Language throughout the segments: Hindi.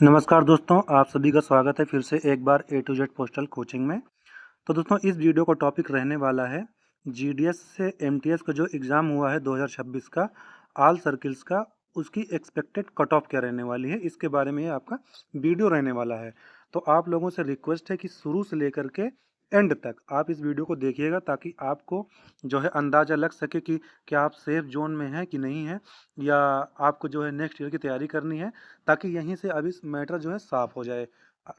नमस्कार दोस्तों, आप सभी का स्वागत है फिर से एक बार ए टू जेड पोस्टल कोचिंग में। तो दोस्तों इस वीडियो का टॉपिक रहने वाला है जीडीएस से एमटीएस का जो एग्ज़ाम हुआ है 2026 का ऑल सर्किल्स का, उसकी एक्सपेक्टेड कट ऑफ क्या रहने वाली है, इसके बारे में ये आपका वीडियो रहने वाला है। तो आप लोगों से रिक्वेस्ट है कि शुरू से लेकर के एंड तक आप इस वीडियो को देखिएगा ताकि आपको जो है अंदाज़ा लग सके कि क्या आप सेफ जोन में हैं कि नहीं हैं, या आपको जो है नेक्स्ट ईयर की तैयारी करनी है, ताकि यहीं से अभी मैटर जो है साफ़ हो जाए,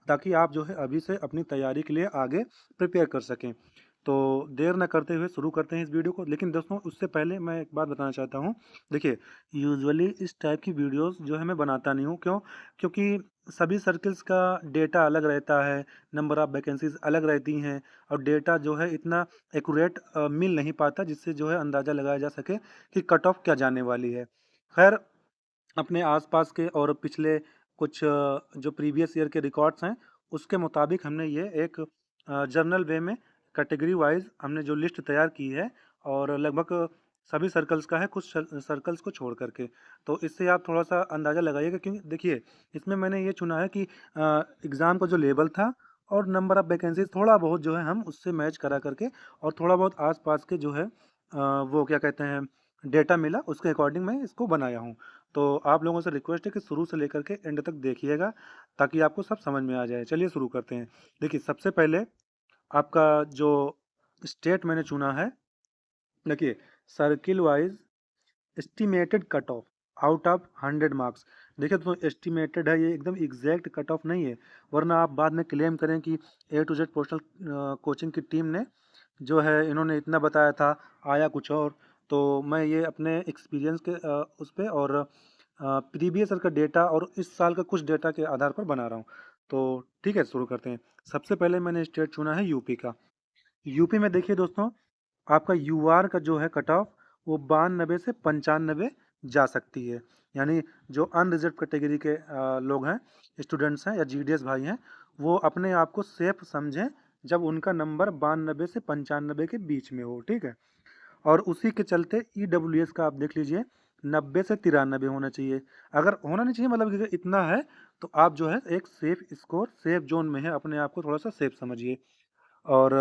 ताकि आप जो है अभी से अपनी तैयारी के लिए आगे प्रिपेयर कर सकें। तो देर ना करते हुए शुरू करते हैं इस वीडियो को। लेकिन दोस्तों उससे पहले मैं एक बात बताना चाहता हूँ। देखिए, यूजुअली इस टाइप की वीडियोस जो है मैं बनाता नहीं हूँ। क्यों? क्योंकि सभी सर्कल्स का डेटा अलग रहता है, नंबर ऑफ़ वैकेंसीज़ अलग रहती हैं और डेटा जो है इतना एक्यूरेट मिल नहीं पाता जिससे जो है अंदाज़ा लगाया जा सके कि कट ऑफ क्या जाने वाली है। खैर, अपने आसपास के और पिछले कुछ जो प्रीवियस ईयर के रिकॉर्ड्स हैं, उसके मुताबिक हमने ये एक जर्नल वे में कैटेगरी वाइज़ हमने जो लिस्ट तैयार की है, और लगभग सभी सर्कल्स का है, कुछ सर्कल्स को छोड़ कर के। तो इससे आप थोड़ा-सा अंदाज़ा लगाइएगा, क्योंकि देखिए, इसमें मैंने ये चुना है कि एग्ज़ाम का जो लेवल था और नंबर ऑफ़ वैकेंसीज़ थोड़ा बहुत जो है हम उससे मैच करा करके, और थोड़ा बहुत आस-पास के जो है वो क्या कहते हैं, डेटा मिला, उसके अकॉर्डिंग मैं इसको बनाया हूँ। तो आप लोगों से रिक्वेस्ट है कि शुरू से लेकर के एंड तक देखिएगा ताकि आपको सब समझ में आ जाए। चलिए शुरू करते हैं। देखिए, सबसे पहले आपका जो स्टेट मैंने चुना है, देखिए, circle wise estimated cut off out of 100 marks. देखिए, तो एस्टिमेटेड है, ये एकदम एग्जैक्ट कट ऑफ नहीं है, वरना आप बाद में क्लेम करें कि ए टू जेड पोस्टल कोचिंग की टीम ने जो है इन्होंने इतना बताया था, आया कुछ और। तो मैं ये अपने एक्सपीरियंस के उस पे और प्रीवियस ईयर का डेटा और इस साल का कुछ डेटा के आधार पर बना रहा हूँ। तो ठीक है, शुरू करते हैं। सबसे पहले मैंने स्टेट चुना है यूपी का। यूपी में देखिए दोस्तों, आपका यूआर का जो है कट ऑफ वो 92 से 95 जा सकती है। यानी जो अनरिजर्व कैटेगरी के लोग हैं, स्टूडेंट्स हैं या जीडीएस भाई हैं, वो अपने आप को सेफ समझें जब उनका नंबर 92 से 95 के बीच में हो। ठीक है, और उसी के चलते ईडब्ल्यूएस का आप देख लीजिए 90 से 93 होना चाहिए। अगर होना नहीं चाहिए, मतलब कि इतना है, तो आप जो है एक सेफ स्कोर, सेफ जोन में है, अपने आप को थोड़ा सा सेफ समझिए। और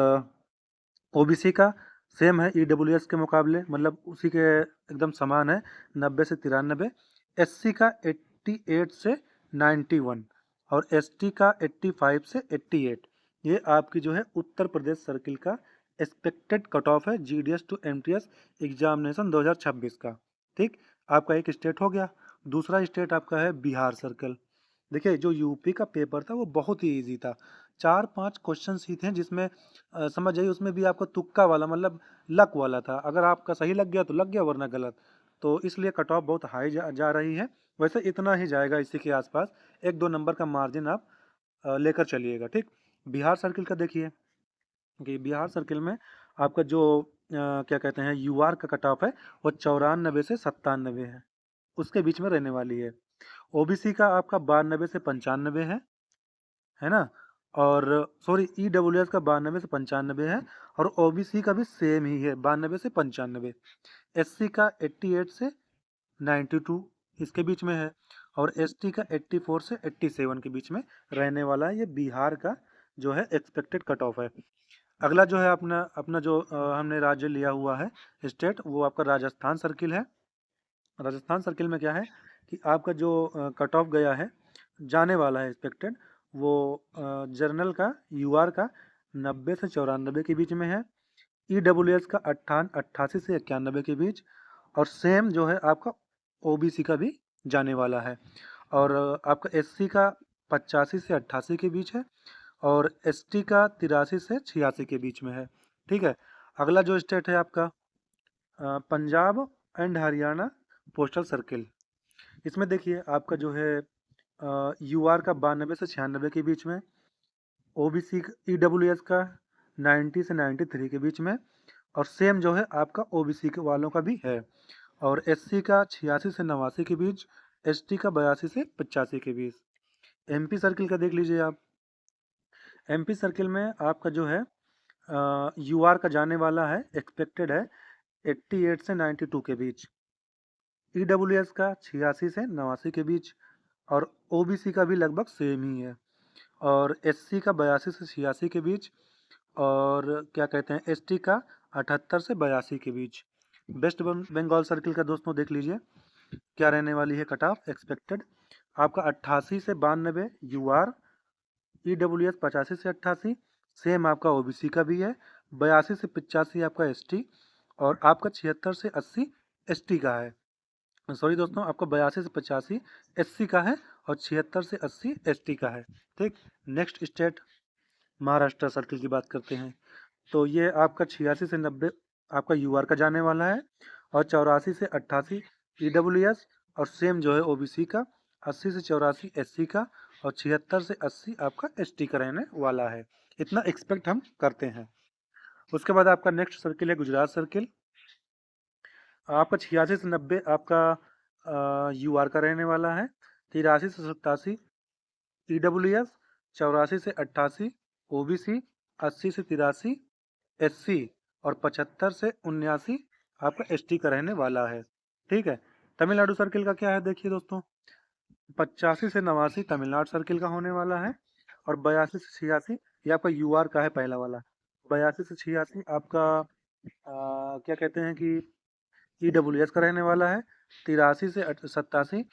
ओबीसी का सेम है ईडब्ल्यूएस के मुकाबले, मतलब उसी के एकदम समान है, 90 से 93। एससी का 88 से 91 और एसटी का 85 से 88। ये आपकी जो है उत्तर प्रदेश सर्किल का एक्सपेक्टेड कट ऑफ है जीडीएस टू एमटीएस एग्जामिनेशन 2026 का। ठीक, आपका एक स्टेट हो गया। दूसरा स्टेट आपका है बिहार सर्कल। देखिए, जो यूपी का पेपर था वो बहुत ही इजी था। 4-5 क्वेश्चंस ही थे जिसमें समझ जाइए उसमें भी आपको तुक्का वाला, मतलब लक वाला था। अगर आपका सही लग गया तो लग गया, वरना गलत। तो इसलिए कट ऑफ बहुत हाई जा रही है। वैसे इतना ही जाएगा, इसी के आसपास 1-2 नंबर का मार्जिन आप लेकर चलिएगा। ठीक, बिहार सर्किल का देखिए कि बिहार सर्किल में आपका जो क्या कहते हैं यूआर का कट ऑफ है, वो 94 से 97 है, उसके बीच में रहने वाली है। ओबीसी का आपका 92 से 95 है ना? और सॉरी, ईडब्ल्यूएस का 92 से 95 है, और ओबीसी का भी सेम ही है, 92 से 95। एससी का 88 से 92 इसके बीच में है, और एसटी का 84 से 87 के बीच में रहने वाला है। ये बिहार का जो है एक्सपेक्टेड कट ऑफ है। अगला जो है अपना अपना जो हमने राज्य लिया हुआ है स्टेट, वो आपका राजस्थान सर्किल है। राजस्थान सर्किल में क्या है कि आपका जो कट ऑफ गया है, जाने वाला है एक्सपेक्टेड, वो जर्नल का यूआर का 90 से 94 के बीच में है। ईडब्ल्यूएस का 88 से 91 के बीच, और सेम जो है आपका ओबीसी का भी जाने वाला है। और आपका एससी का 85 से 88 के बीच है, और एसटी का 83 से 86 के बीच में है। ठीक है, अगला जो स्टेट है आपका Punjab and Haryana postal circle. इसमें देखिए आपका जो है यूआर का 92 से 96 के बीच में, ओबीसी ईडब्ल्यूएस का 90 से 93 के बीच में, और सेम जो है आपका ओबीसी के वालों का भी है। और एससी का 86 से 89 के बीच, एसटी का 82 से 85 के बीच। एमपी सर्किल का देख लीजिए आप। एमपी सर्किल में आपका जो है यूआर का जाने वाला है, एक्सपेक्टेड है 88 से 92 के बीच। ईडब्ल्यूएस का 86 से 89 के बीच, और ओबीसी का भी लगभग सेम ही है, और एससी का 82 से 86 के बीच, और क्या कहते हैं एसटी का 78 से 82 के बीच। वेस्ट बंगाल सर्किल का दोस्तों देख लीजिए क्या रहने वाली है कट ऑफ एक्सपेक्टेड। आपका 88 से 92 यूआर, ईडब्ल्यूएस 85 से 88, सेम आपका ओबीसी का भी है, 82 से 85 आपका एसटी, और आपका 76 से 80 एसटी का है। सॉरी दोस्तों, आपका 82 से 85 एससी का है और 76 से 80 एसटी का है। ठीक, नेक्स्ट स्टेट महाराष्ट्र सर्किल की बात करते हैं। तो ये आपका 86 से 90 आपका यूआर का जाने वाला है, और 84 से 88 ईडब्ल्यूएस, और सेम जो है ओबीसी का 80 से 84 एससी का, और 76 से 80 आपका एसटी का रहने वाला है। इतना एक्सपेक्ट हम करते हैं। उसके बाद आपका नेक्स्ट सर्किल है गुजरात सर्किल। आपका 86 से 90 आपका यूआर का रहने वाला है, 83 से 87 ईडब्ल्यूएस, 84 से 88 ओबीसी, 80 से 83 एससी, और 75 से 79 आपका एसटी का रहने वाला है। ठीक है, तमिलनाडु सर्किल का क्या है देखिए दोस्तों, 85 से 89 तमिलनाडु सर्किल का होने वाला है, और 82 से 86 ये आपका यूआर का है पहला वाला, 82 से 86 आपका क्या कहते हैं कि ईडब्ल्यूएस का रहने वाला है, 83 से 87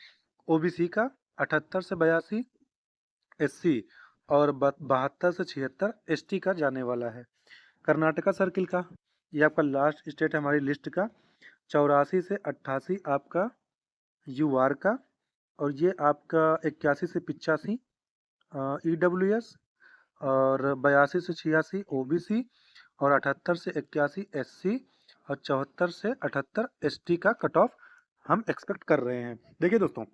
ओबीसी का, 78 से 82 एससी, और 72 से 76 एसटी का जाने वाला है। कर्नाटका सर्किल का ये आपका लास्ट स्टेट है हमारी लिस्ट का, 84 से 88 आपका यूआर का, और ये आपका 81 से 85 ईडब्ल्यूएस, और 82 से 86 ओबीसी, और 78 से 81 एससी, और 74 से 78 एसटी का कट ऑफ हम एक्सपेक्ट कर रहे हैं। देखिए दोस्तों,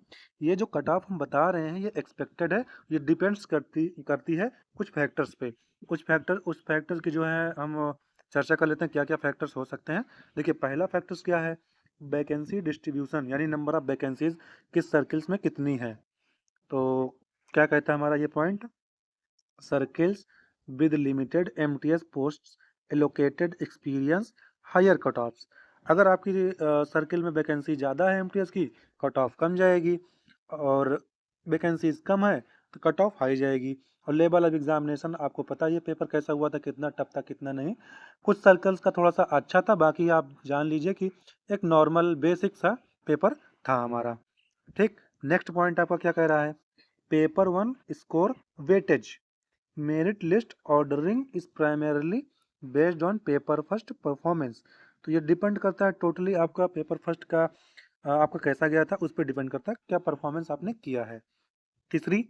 ये जो कट ऑफ हम बता रहे हैं ये एक्सपेक्टेड है, ये डिपेंड्स करती है कुछ फैक्टर्स पे। उस फैक्टर्स की जो है हम चर्चा कर लेते हैं क्या क्या फैक्टर्स हो सकते हैं। देखिए पहला फैक्टर्स क्या है, वैकेंसी डिस्ट्रीब्यूशन, यानी नंबर ऑफ वैकेंसीज किस सर्किल्स में कितनी है। तो क्या कहता है हमारा ये point, circles with limited MTS posts allocated experience higher cut offs. अगर आपकी सर्किल में वैकेंसी ज़्यादा है एमटीएस की, कट ऑफ कम जाएगी, और वैकेंसीज कम है तो कट ऑफ हाई जाएगी। और लेवल ऑफ एग्जामिनेशन आपको पता है ये पेपर कैसा हुआ था, कितना टफ था कितना नहीं। कुछ सर्कल्स का थोड़ा सा अच्छा था, बाकी आप जान लीजिए कि एक नॉर्मल बेसिक सा पेपर था हमारा। ठीक, नेक्स्ट पॉइंट आपका क्या कह रहा है, paper one score weightage, merit list ordering is primarily based on paper first performance. तो ये डिपेंड करता है टोटली आपका पेपर फर्स्ट का आपका कैसा गया था, उस पर डिपेंड करता है क्या परफॉर्मेंस आपने किया है। तीसरी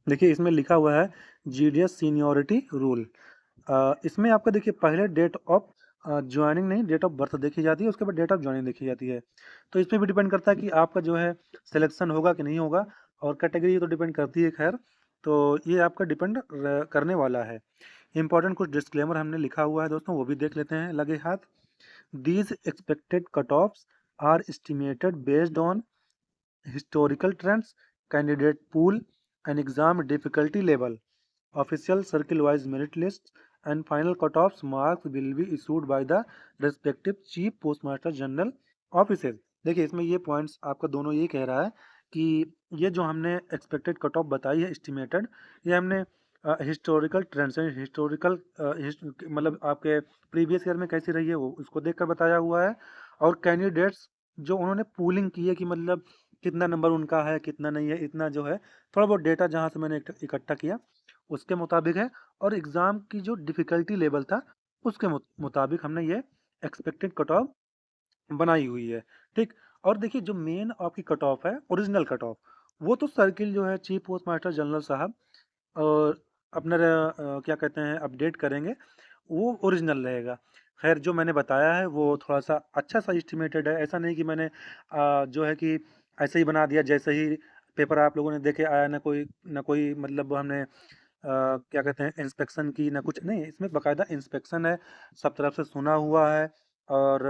देखिए इसमें लिखा हुआ है जीडीएस सीनियोरिटी रूल। इसमें आपका देखिए पहले डेट ऑफ ज्वाइनिंग नहीं, डेट ऑफ बर्थ देखी जाती है, उसके बाद डेट ऑफ ज्वाइनिंग देखी जाती है। तो इस पर भी डिपेंड करता है कि आपका जो है सिलेक्शन होगा कि नहीं होगा, और कैटेगरी तो डिपेंड करती है खैर। तो ये आपका डिपेंड करने वाला है। इंपॉर्टेंट कुछ डिस्क्लेमर हमने लिखा हुआ है दोस्तों, वो भी देख लेते हैं लगे हाथ। These expected cut offs are estimated based on historical trends, candidate pool, and exam difficulty level. Official circle-wise merit lists and final cutoffs marks will be issued by the respective chief postmaster general offices. देखिए इसमें ये पॉइंट्स आपका दोनों ये कह रहा है कि ये जो हमने एक्सपेक्टेड कट ऑफ बताई है एस्टिमेटेड, ये हमने हिस्टोरिकल ट्रेंड्स हिस्टोरिकल मतलब आपके प्रीवियस ईयर में कैसी रही है वो उसको देखकर बताया हुआ है, और कैंडिडेट्स जो उन्होंने पूलिंग की है कि मतलब कितना नंबर उनका है कितना नहीं है, इतना जो है थोड़ा बहुत डेटा जहाँ से मैंने इकट्ठा किया उसके मुताबिक है, और एग्ज़ाम की जो डिफ़िकल्टी लेवल था उसके मुताबिक हमने ये एक्सपेक्टेड कट ऑफ बनाई हुई है। ठीक, और देखिए जो मेन आपकी कट ऑफ है ओरिजिनल कट ऑफ, वो तो सर्किल जो है चीफ पोस्ट मास्टर जनरल साहब और अपना क्या कहते हैं अपडेट करेंगे, वो ओरिजिनल रहेगा। खैर जो मैंने बताया है वो थोड़ा सा अच्छा सा एस्टिमेटेड है, ऐसा नहीं कि मैंने जो है कि ऐसे ही बना दिया जैसे ही पेपर आप लोगों ने देखे आया, ना कोई मतलब हमने क्या कहते हैं इंस्पेक्शन की ना कुछ नहीं, इसमें बाकायदा इंस्पेक्शन है, सब तरफ से सुना हुआ है और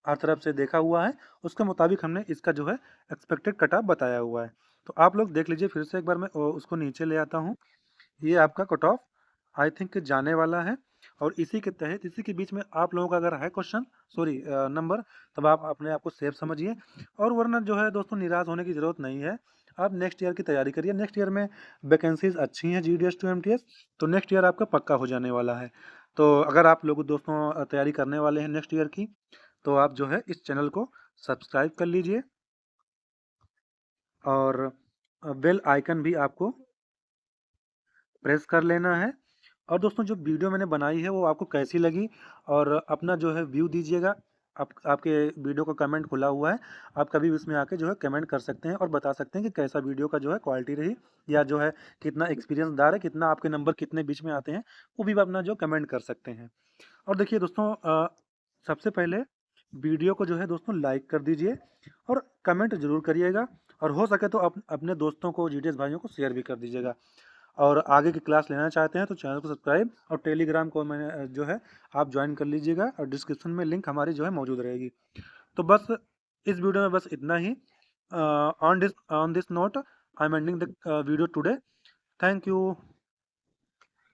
हर तरफ से देखा हुआ है, उसके मुताबिक हमने इसका जो है एक्सपेक्टेड कट ऑफ बताया हुआ है। तो आप लोग देख लीजिए फिर से एक बार, मैं उसको नीचे ले आता हूँ। ये आपका कट ऑफ आई थिंक जाने वाला है, और इसी के तहत इसी के बीच में आप लोगों का अगर है क्वेश्चन सॉरी नंबर, तब आप अपने आप को सेफ समझिए, और वरना जो है दोस्तों निराश होने की ज़रूरत नहीं है। आप नेक्स्ट ईयर की तैयारी करिए। नेक्स्ट ईयर में वैकेंसीज अच्छी हैं GDS टू MTS, तो नेक्स्ट ईयर आपका पक्का हो जाने वाला है। तो अगर आप लोग दोस्तों तैयारी करने वाले हैं नेक्स्ट ईयर की, तो आप जो है इस चैनल को सब्सक्राइब कर लीजिए और बेल आइकन भी आपको प्रेस कर लेना है। और दोस्तों जो वीडियो मैंने बनाई है वो आपको कैसी लगी, और अपना जो है व्यू दीजिएगा। आपके वीडियो का कमेंट खुला हुआ है, आप कभी भी उसमें आके जो है कमेंट कर सकते हैं और बता सकते हैं कि कैसा वीडियो का जो है क्वालिटी रही, या जो है कितना एक्सपीरियंसदार है, कितना आपके नंबर कितने बीच में आते हैं, वो भी अपना जो कमेंट कर सकते हैं। और देखिए दोस्तों, सबसे पहले वीडियो को जो है दोस्तों लाइक कर दीजिए और कमेंट जरूर करिएगा, और हो सके तो अपने दोस्तों को GDS भाइयों को शेयर भी कर दीजिएगा। और आगे की क्लास लेना चाहते हैं तो चैनल को सब्सक्राइब और टेलीग्राम को मैंने जो है आप ज्वाइन कर लीजिएगा, और डिस्क्रिप्शन में लिंक हमारी जो है मौजूद रहेगी। तो बस इस वीडियो में बस इतना ही। On this note I am ending the video today. Thank you.